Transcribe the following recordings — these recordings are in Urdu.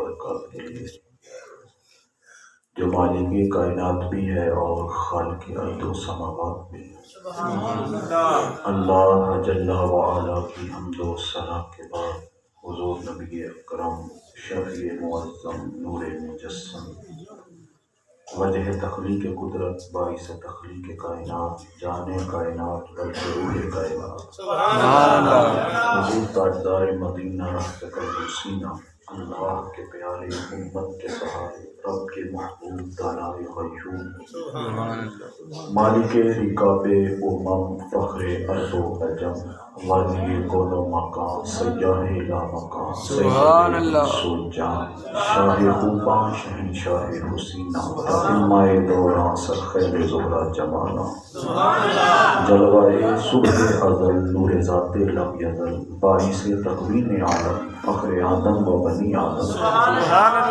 برکات کے لیے، جو مالک کائنات بھی ہے اور خالق ارض و سماوات بھی ہے۔ اللہ جل وعلا کی حمد و ثنا کے بعد حضور نبی اکرم شفیع معظم نور مجسم وجہ تخلیق قدرت باعث تخلیق کائنات جان کائنات بلکہ روح کائنات حضور تاجدار مدینہ رحمت الحسینہ اللہ کے پیارے امت کے سہارے رب کے محبوب دانائے غیوم مالک رکاب امم فخر ارض و عجم والی کون و مکان سیاح لا مکان سید رسول جان شاہ خوباں شہنشاہ حسینہ اتمہ دوران سرخیل زہرا جمانا جلوہ صبح ازل نور ذات لم یزل باعث تکوین عالم فخر آدم و بنی آدم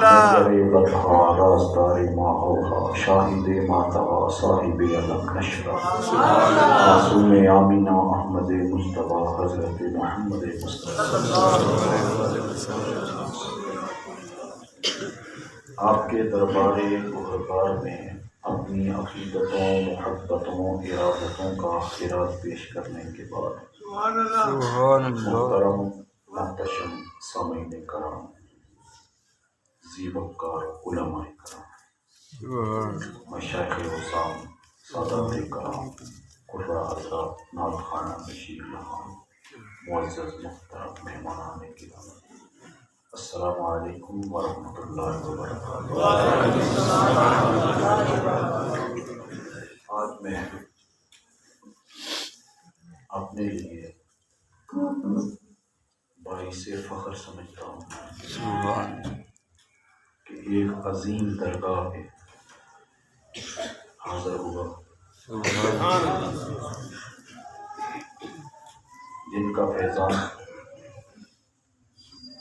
منظر بطحا رازدار ما اوحا شاہد ما طغا صاحب علم نشرہ معصوم آمینہ احمد مصطفیٰ حضرت محمد مصطفیٰ آپ کے دربار بزرگوار میں اپنی عقیدتوں محبتوں ارادتوں کا خراج پیش کرنے کے بعد محترم محتشم سامعین کرام زیبکار علماء کرام مشائخ حسام سادات کرام قرہ حضرات نعت خانہ بشیر لہان معزز محترم مہمانان کرام السلام علیکم ورحمۃ اللہ وبرکاتہ۔ آج میں اپنے لیے باعث فخر سمجھتا ہوں کہ ایک عظیم درگاہ ہے حاضر ہوا جن کا فیضان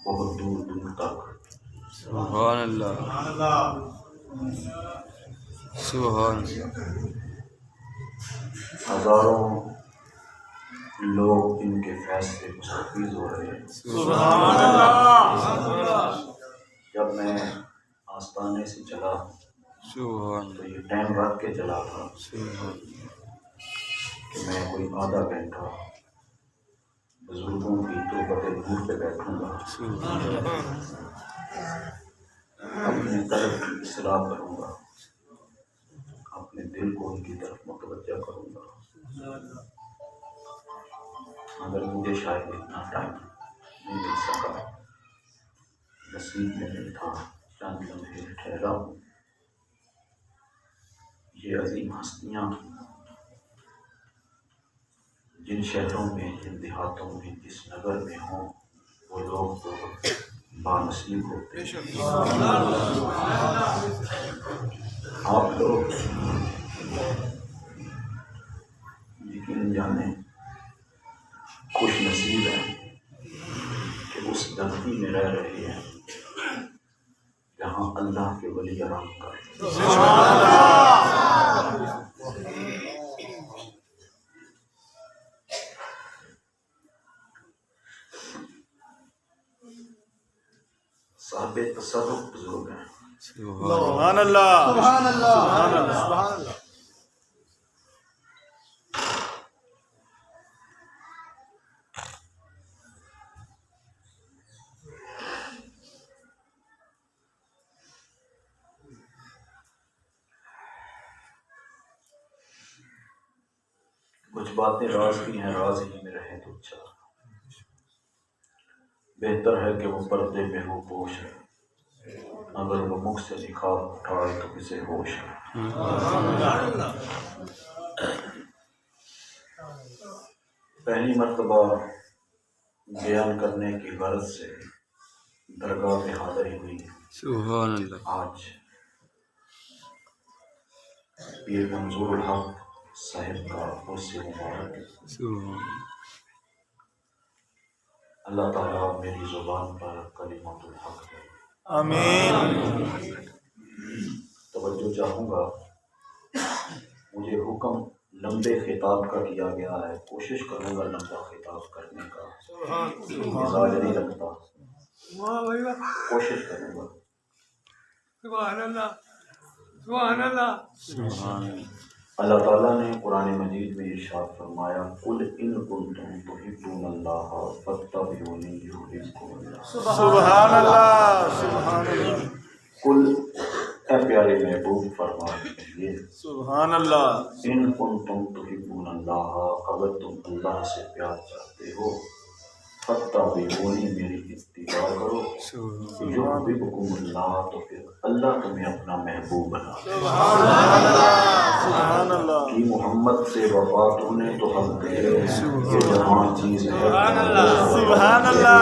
بہت دور دور تک سبحان اللہ سبحان ہزاروں لوگ ان کے فیض سے مستفید ہو رہے ہیں۔ سبحان اللہ جب میں آستانے سے چلا سبحان تو یہ ٹائم رکھ کے چلا تھا سبحان کہ میں کوئی آدھا گھنٹہ بزرگوں کی تربت نور پہ بیٹھوں گا، اپنے قلب کی اصلاح کروں گا، اپنے دل کو ان کی طرف متوجہ کروں گا، مگر مجھے شاید اتنا ٹائم نہیں مل سکا، نصیب میں نہیں تھا، چند لمحے ٹھہرا ہوں۔ یہ عظیم ہستیاں جن شہروں میں جن دیہاتوں میں جس نگر میں ہوں وہ لوگ تو بانصیب ہوتے ہیں۔ آپ لوگ یقین جانیں خوش نصیب ہیں کہ اس دھرتی میں رہ رہے ہیں جہاں اللہ کے ولی آرام کرتے ہیں۔ صاحب تصرف بزرگ ہیں۔ سبحان اللہ سبحان اللہ سبحان اللہ سبحان اللہ۔ کچھ باتیں راز کی ہیں، راز ہی میں رہیں تو اچھا، بہتر ہے کہ وہ پردے میں ہو پوش ہے، اگر وہ مکھ سے نکھار اٹھائے تو کسے ہوش ہے۔ پہلی مرتبہ بیان کرنے کی غرض سے درگاہ میں حاضری ہوئی۔ سبحان اللہ آج پیر منظور الحق صاحب کا عرص مبارک ہے۔ سبحان اللہ تعالیٰ میری زبان پر کلمات الحق ہے۔ آمین۔ توجہ چاہوں گا، مجھے حکم لمبے خطاب کا کیا گیا ہے، کوشش کروں گا لمبا خطاب کرنے کا، مزاج نہیں رکھتا، کوشش کروں گا۔ سبحان اللہ اللہ تعالیٰ نے قرآن مجید میں ارشاد فرمایا قل ان کنتم تحبون اللہ فاتبعونی یحببکم اللہ۔ سبحان اللہ سبحان اللہ قل اے پیارے محبوب فرما دیجیے سبحان اللہ ان کنتم تحبون اللہ، اگر تم اللہ سے پیار چاہتے ہو فاتبعونی میری اتباع کرو، یحببکم اللہ تو پھر اللہ تمہیں اپنا محبوب بنا۔ سبحان اللہ کہ محمد سے وفات ہونے تو ہم تیرے ہیں، یہ جہان چیز ہے، سبحان اللہ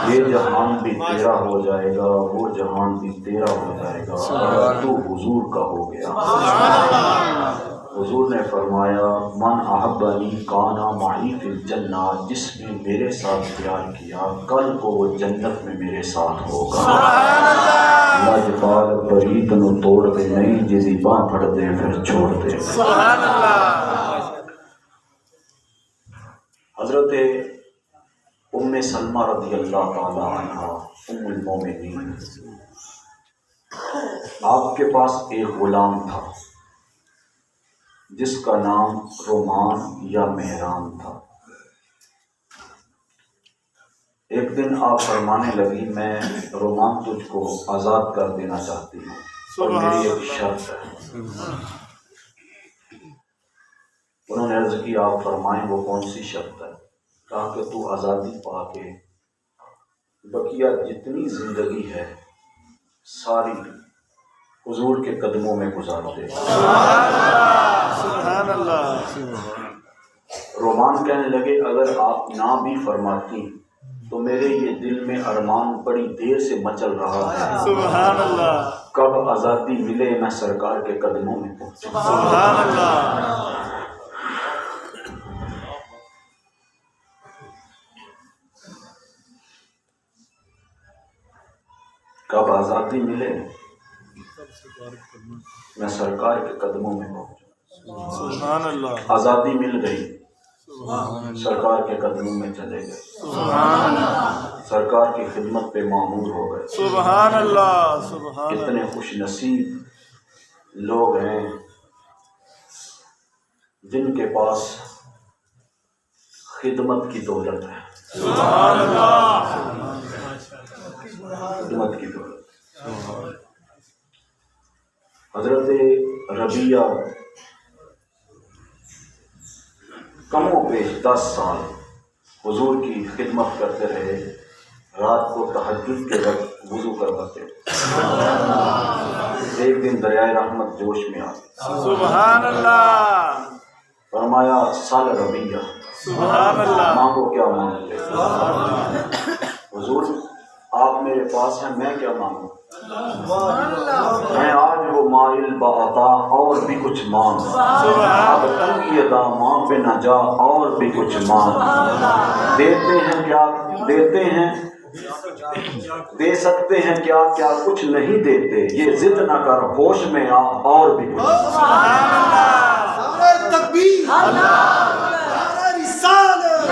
یہ جہان بھی تیرا ہو جائے گا، وہ جہان بھی تیرا ہو جائے گا اگر تو حضور کا ہو گیا۔ حضور نے فرمایا من احبنی کان معی فی الجنہ، جس نے میرے ساتھ پیار کیا کل کو وہ جنت میں میرے ساتھ ہوگا۔ لاجپال پریت نو توڑ دے نہیں، جدی باں پھڑ دے پھر چھوڑ دے۔ سبحان اللہ حضرت ام سلمہ رضی اللہ تعالی عنہ ام المومنین، آپ کے پاس ایک غلام تھا جس کا نام رومان یا مہران تھا۔ ایک دن آپ فرمانے لگی میں رومان تجھ کو آزاد کر دینا چاہتی ہوں اور میری ایک شرط ہے۔ انہوں نے عرض کی آپ فرمائیں وہ کون سی شرط ہے؟ کہا کہ تو آزادی پا کے بقیہ جتنی زندگی ہے ساری حضور کے قدموں میں گزار دے۔ سبحان اللہ رومان کہنے لگے اگر آپ نہ بھی فرماتی تو میرے یہ دل میں ارمان بڑی دیر سے مچل رہا ہے، سبحان اللہ کب آزادی ملے میں سرکار کے قدموں میں پہنچوں۔ سبحان اللہ کب آزادی ملے میں سرکار کے قدموں میں پہنچوں۔ سبحان اللہ آزادی مل گئی، سرکار کے قدموں میں چلے گئے، سبحان اللہ سرکار کی خدمت پہ معمور ہو گئے۔ سبحان اللہ سبحان کتنے اللہ خوش نصیب لوگ ہیں جن کے پاس خدمت کی دولت ہے، سبحان اللہ خدمت کی دولت۔ حضرت ربیہ کم و بیش 10 سال حضور کی خدمت کرتے رہے، رات کو تہجد کے وقت وضو کرواتے۔ ایک دن دریائے رحمت جوش میں آ گئی، سبحان اللہ فرمایا سال ربیہ سبحان اللہ مانگو کیا مانگتے؟ حضور آپ میرے پاس ہیں، میں کیا مانگوں؟ میں آج وہ مائل بعطا اور بھی کچھ مانگ، اب تنگی ادا ماں پہ نہ جا اور بھی کچھ مانگ۔ دیتے ہیں کیا دیتے ہیں، دے سکتے ہیں کیا کیا کچھ نہیں دیتے، یہ ضد نہ کر ہوش میں آ اور بھی کچھ مانگ۔ تکبیر رسالت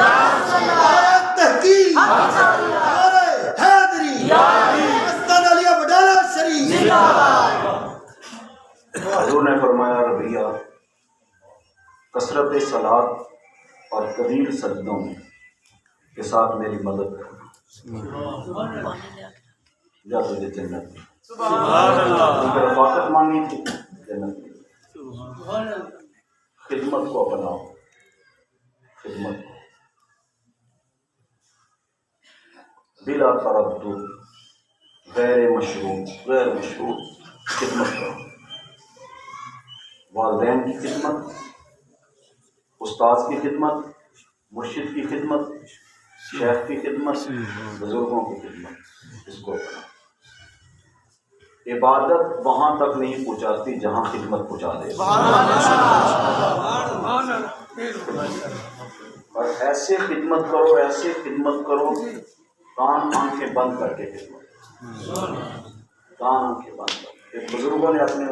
تحقیق حیدری استاد علی وڈالہ شریف۔ حضور نے فرمایا ربیہ کثرت صلات اور طویل سجدوں کے ساتھ میری مدد کر، جا تجھے جنت میں۔ سبحان اللہ رفاقت مانگی تھی، جنت میں۔ خدمت کو اپناؤ، خدمت کو بلا تردد، غیر مشروط خدمت کرو۔ والدین کی خدمت، استاذ کی خدمت، مرشد کی خدمت، شیخ کی خدمت، بزرگوں کی خدمت، اس کو اپنا۔ عبادت وہاں تک نہیں پہنچاتی جہاں خدمت پہنچا دے، اور ایسے خدمت کرو کان آنکھیں بند کر کے خدمت، کان آنکھیں بند کر کے۔ بزرگوں نے اپنے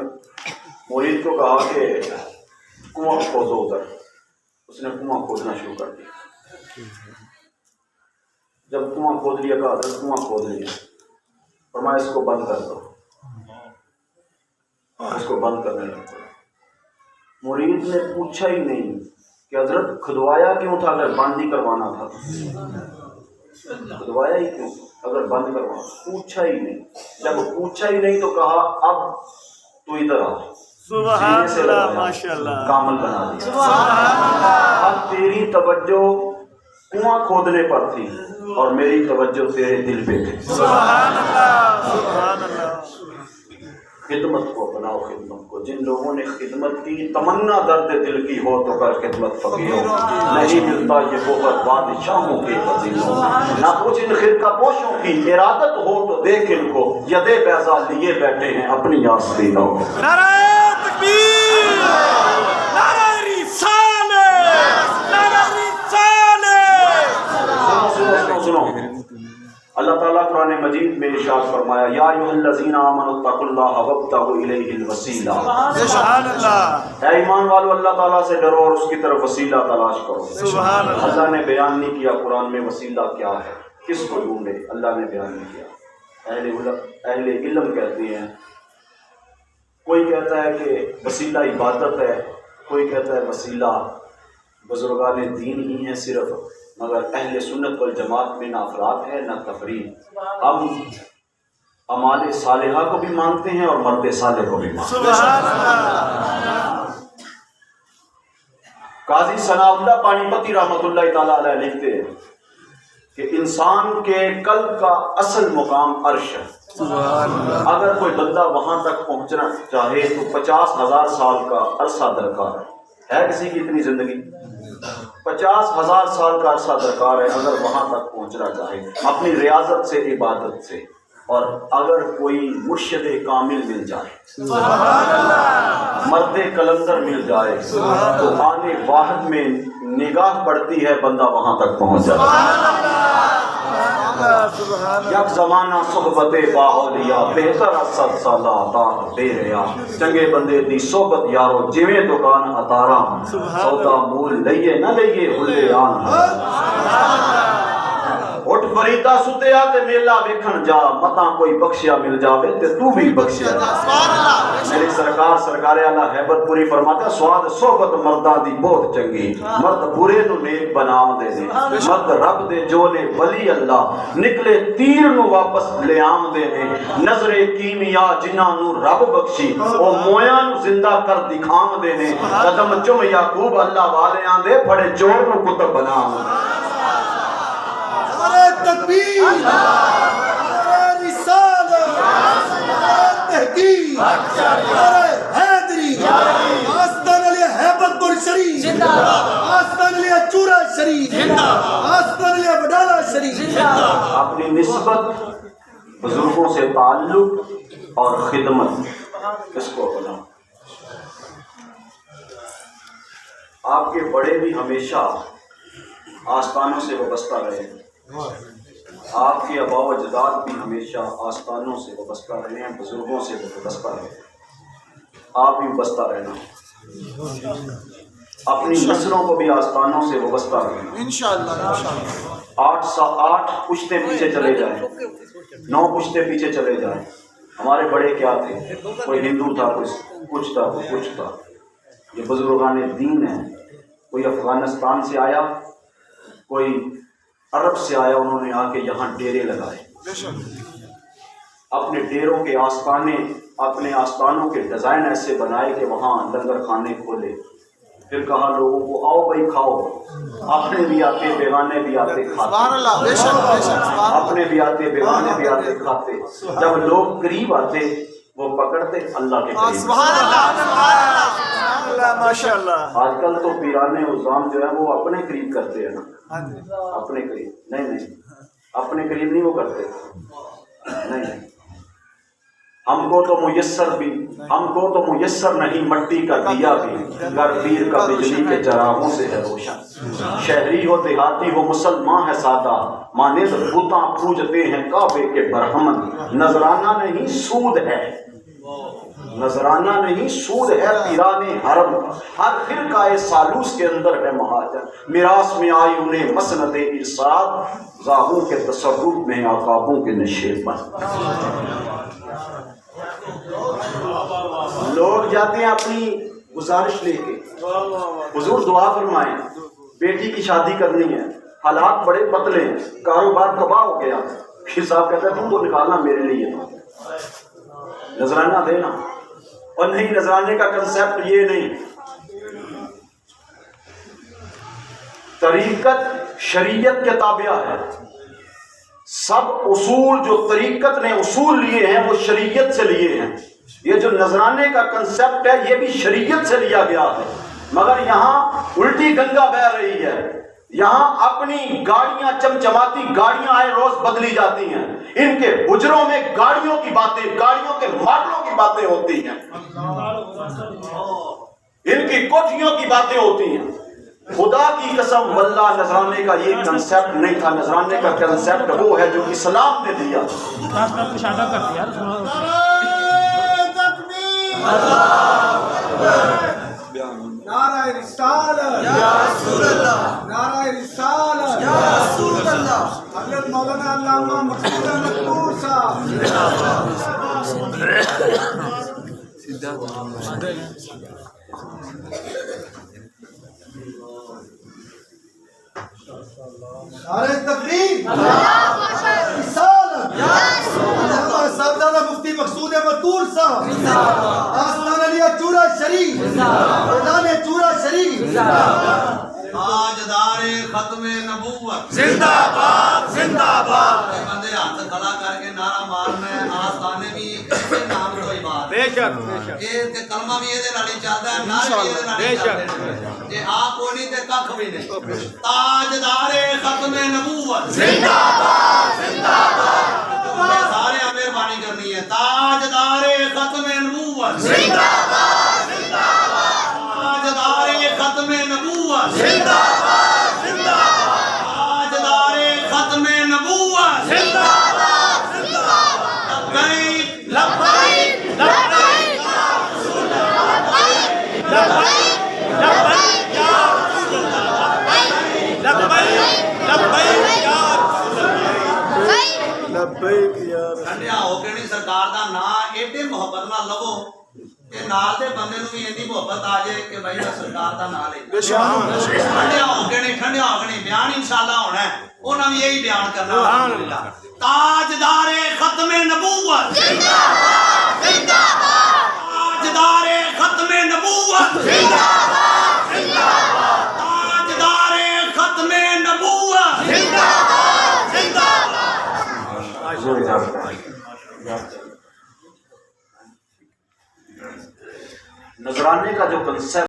مرید کو کہا کہ کنواں کھودو ادھر، اس نے کنواں کھودنا شروع کر دیا۔ جب کنواں کھود لیا کہا حضرت کنواں کھود لیا، فرمایا فرمایا اس کو بند کر دو، اس کو بند کرنے لگا۔ مرید نے پوچھا ہی نہیں کہ حضرت کھدوایا کیوں تھا اگر بند ہی کروانا تھا، کھدوایا ہی کیوں اگر بند کروانا، پوچھا ہی نہیں۔ جب پوچھا ہی نہیں تو کہا اب تو ادھر آ، سبحان اللہ، ماشاء اللہ، کامل بنا دیا۔ اب تیری توجہ کنواں کھودنے پر تھی اور میری توجہ تیرے دل پہ تھی۔ سبحان اللہ، سبحان اللہ۔ خدمت کو بناؤ، خدمت کو۔ جن لوگوں نے خدمت کی تمنا درد دل کی ہو تو کر خدمت فقیروں، نہیں ملتا یہ بہت بادشاہوں کے فضیلوں، نہ کچھ ان خرقہ پوشوں کی ارادت ہو تو دیکھ ان کو یدے بیضا لیے بیٹھے ہیں اپنی آستینوں۔ نعرہ تکبیر، نعرہ رسالت، نعرہ رسالت۔ سنو اللہ تعالیٰ قرآن مجید میں ارشاد فرمایا یا ایھا الذین آمنوا اتقوا اللہ وابتغوا الیہ الوسیلہ۔ سبحان اللہ، اے ایمان والو اللہ تعالیٰ سے ڈرو اور اس کی طرف وسیلہ تلاش کرو۔ سبحان اللہ۔ اللہ نے بیان نہیں کیا قرآن میں وسیلہ کیا ہے، کس کو ڈھونڈے، اللہ نے بیان نہیں کیا۔ اہل علم کہتے ہیں، کوئی کہتا ہے کہ وسیلہ عبادت ہے، کوئی کہتا ہے وسیلہ بزرگان دین ہی ہیں صرف، مگر اہل سنت والجماعت میں نہ افراد ہے نہ تفریق۔ ہم اعمال صالحہ کو بھی مانتے ہیں اور مرد صالح کو بھی مانتے ہیں۔ سبحان اللہ۔ قاضی ثناء اللہ پانی پتی رحمۃ اللہ تعالیٰ علیہ لکھتے ہیں کہ انسان کے قلب کا اصل مقام عرش ہے۔ اگر کوئی بندہ وہاں تک پہنچنا چاہے تو 50,000 سال کا عرصہ درکار ہے کسی کی اتنی زندگی؟ 50,000 سال کا عرصہ درکار ہے اگر وہاں تک پہنچنا چاہے اپنی ریاضت سے، عبادت سے۔ اور اگر کوئی مرشد کامل مل جائے، مرد کلندر مل جائے تو آنے واحد میں نگاہ پڑتی ہے بندہ وہاں تک پہنچ جائے۔ یک زمانہ صحبت با اولیاء بہتر صد سالہ عطا دے رہا، چنگے بندے دی صحبت یارو جویں دکان اتارا، سودا مول لئیے نہ لئیے ہلے آن۔ اٹھ فریدا ستیا تے میلا ویکھن جا، متاں کوئی بخشیا مل جاوے تے تو بھی بخشیا جا۔ میری سرکار سرکار اعلیٰ ہیبت پوری فرماتا سواد صحبت مرداں دی بہت چنگی، مرد برے نو نیک بناو دے نے، مرد رب دے جو نے ولی اللہ، نکلے تیر نو واپس لے آم دے نے، نظر کیمیا جنہاں نو رب بخشی او مویاں نو زندہ کر دکھام دے نے، قدم چم یعقوب اللہ والے آن دے پھڑے چور نو کتب بنام۔ تکبیر، نعرہ رسالت، نعرہ تحقیق، نعرہ حیدری، آستان علی ہیبت پور شریف، آستان علی چورا شریف، آستان علی وڈالہ شریف۔ اپنی نسبت، بزرگوں سے تعلق اور خدمت، اس کو بنا۔ آپ کے بڑے بھی ہمیشہ آستانوں سے وابستہ رہے، آپ کے آباء و اجداد بھی ہمیشہ آستانوں سے وابستہ رہے ہیں، بزرگوں سے وابستہ رہے، آپ بھی وابستہ رہنا، اپنی نسلوں کو بھی آستانوں سے وابستہ رہنا۔ انشاءاللہ 8 پشتے پیچھے چلے جائیں، 9 پشتے پیچھے چلے جائیں، ہمارے بڑے کیا تھے؟ کوئی ہندو تھا، کوئی کچھ تھا، کوئی کچھ تھا۔ یہ بزرگان دین ہیں، کوئی افغانستان سے آیا، کوئی عرب سے آیا، انہوں نے آ کے یہاں ڈیرے لگائے، اپنے ڈیروں کے آستانے، اپنے آستانوں کے ڈیزائن ایسے بنائے کہ وہاں لنگر خانے کھولے، پھر کہا لوگوں کو آؤ بھائی کھاؤ، اپنے بھی آتے بیگانے بھی آتے کھاتے، اپنے بھی آتے بیگانے بھی آتے کھاتے، جب لوگ قریب آتے وہ پکڑتے اللہ کے قریب۔ ماشاء اللہ۔ آج کل تو پیرانے عظام جو ہے وہ اپنے قریب کرتے ہیں نا، اپنے قریب نہیں، اپنے قریب نہیں وہ کرتے، نہیں، ہم کو تو میسر نہیں مٹی کا دیا بھی، گر پیر کا بجلی کے چراغوں سے ہے روشن، شہری ہو دیہاتی ہو مسلمان ہے سادہ، مانند بتاں پوجتے ہیں کعبے کے برہمن، نذرانہ نہیں سود ہے، نذرانہ نہیں، سود ہے پیران حرم کا، ہر فرقہ سالوس کے اندر ہے مہاجر، میراث میں آئی انہیں مسند ارشاد، راہوں کے تصرف میں عقابوں کے نشیبن۔ لوگ جاتے ہیں اپنی گزارش لے کے، حضور دعا فرمائیں، بیٹی کی شادی کرنی ہے، حالات بڑے پتلے ہیں، کاروبار تباہ ہو گیا، پھر صاحب کہتا ہے تم کو نکالنا میرے لیے نذرانہ دینا، اور نہیں، نذرانے کا کنسیپٹ یہ نہیں، طریقت شریعت کے تابع ہے، سب اصول جو طریقت نے اصول لیے ہیں وہ شریعت سے لیے ہیں۔ یہ جو نذرانے کا کنسیپٹ ہے یہ بھی شریعت سے لیا گیا ہے، مگر یہاں الٹی گنگا بہ رہی ہے، یہاں اپنی گاڑیاں چمچماتی گاڑیاں آئے روز بدلی جاتی ہیں، ان کے حجروں میں گاڑیوں کی باتیں، گاڑیوں کے ماڈلوں کی باتیں ہوتی ہیں، ان کی کوٹھیوں کی باتیں ہوتی ہیں۔ خدا کی قسم واللہ نذرانے کا یہ کنسیپٹ نہیں تھا، نذرانے کا کنسیپٹ وہ ہے جو اسلام نے دیا۔ نعرہ رسالت یا رسول اللہ، نعرہ رسالت یا رسول اللہ، حضرت مولانا علامہ مقصود احمد نور صاحب۔ نعرہ تکبیر، رسالت یا رسول اللہ، صاحبزادہ مفتی مقصود احمد نور صاحب، آستان علیہ چورا شریف، میدان چورا شریف، تاجدار ختم نبوت زندہ باد، زندہ باد، بندے ہاتھ کھڑا کر کے نعرہ مارنا ہے، آستانے بھی اس نام تو ہی بات بے شک بے شک، یہ تے کلمہ بھی یہ نال ہی چلدا ہے، نعرے بھی یہ نال ہی چلدے ہیں، جے آپ کو نہیں تے ککھ بھی نہیں۔ تاجدار ختم نبوت زندہ باد، زندہ باد، سارے مہربانی کرنی ہے، تاجدار ختم نبوت زندہ باد، زندہ باد، تاجدار ختم نبوت زندہ باد، زندہ باد، تاجدار ختم نبوت زندہ باد، زندہ باد، لبیک لبیک لبیک یا رسول اللہ، لبیک لبیک یا رسول اللہ، لبیک لبیک یا رسول اللہ، لبیک یا رسول اللہ۔ ٹھنڈیا ہو کے نہیں سرکار دا نام ایڈے محبت نال لو کہ نال دے بندے نوں بھی ایڈی محبت آ جائے کہ بھائی سرکار دا نام لے۔ ٹھنڈیا ہو کے نہیں بیان انشاءاللہ ہونا ہے، انہاں بھی یہی بیان کرنا الحمدللہ۔ تاجدار ختم نبوت زندہ باد، زندہ باد، تاجدار ختم نبوت زندہ باد، زندہ باد، تاجدار ختم نبوت زندہ باد، زندہ باد۔ نذرانے کا جو کنسیپٹ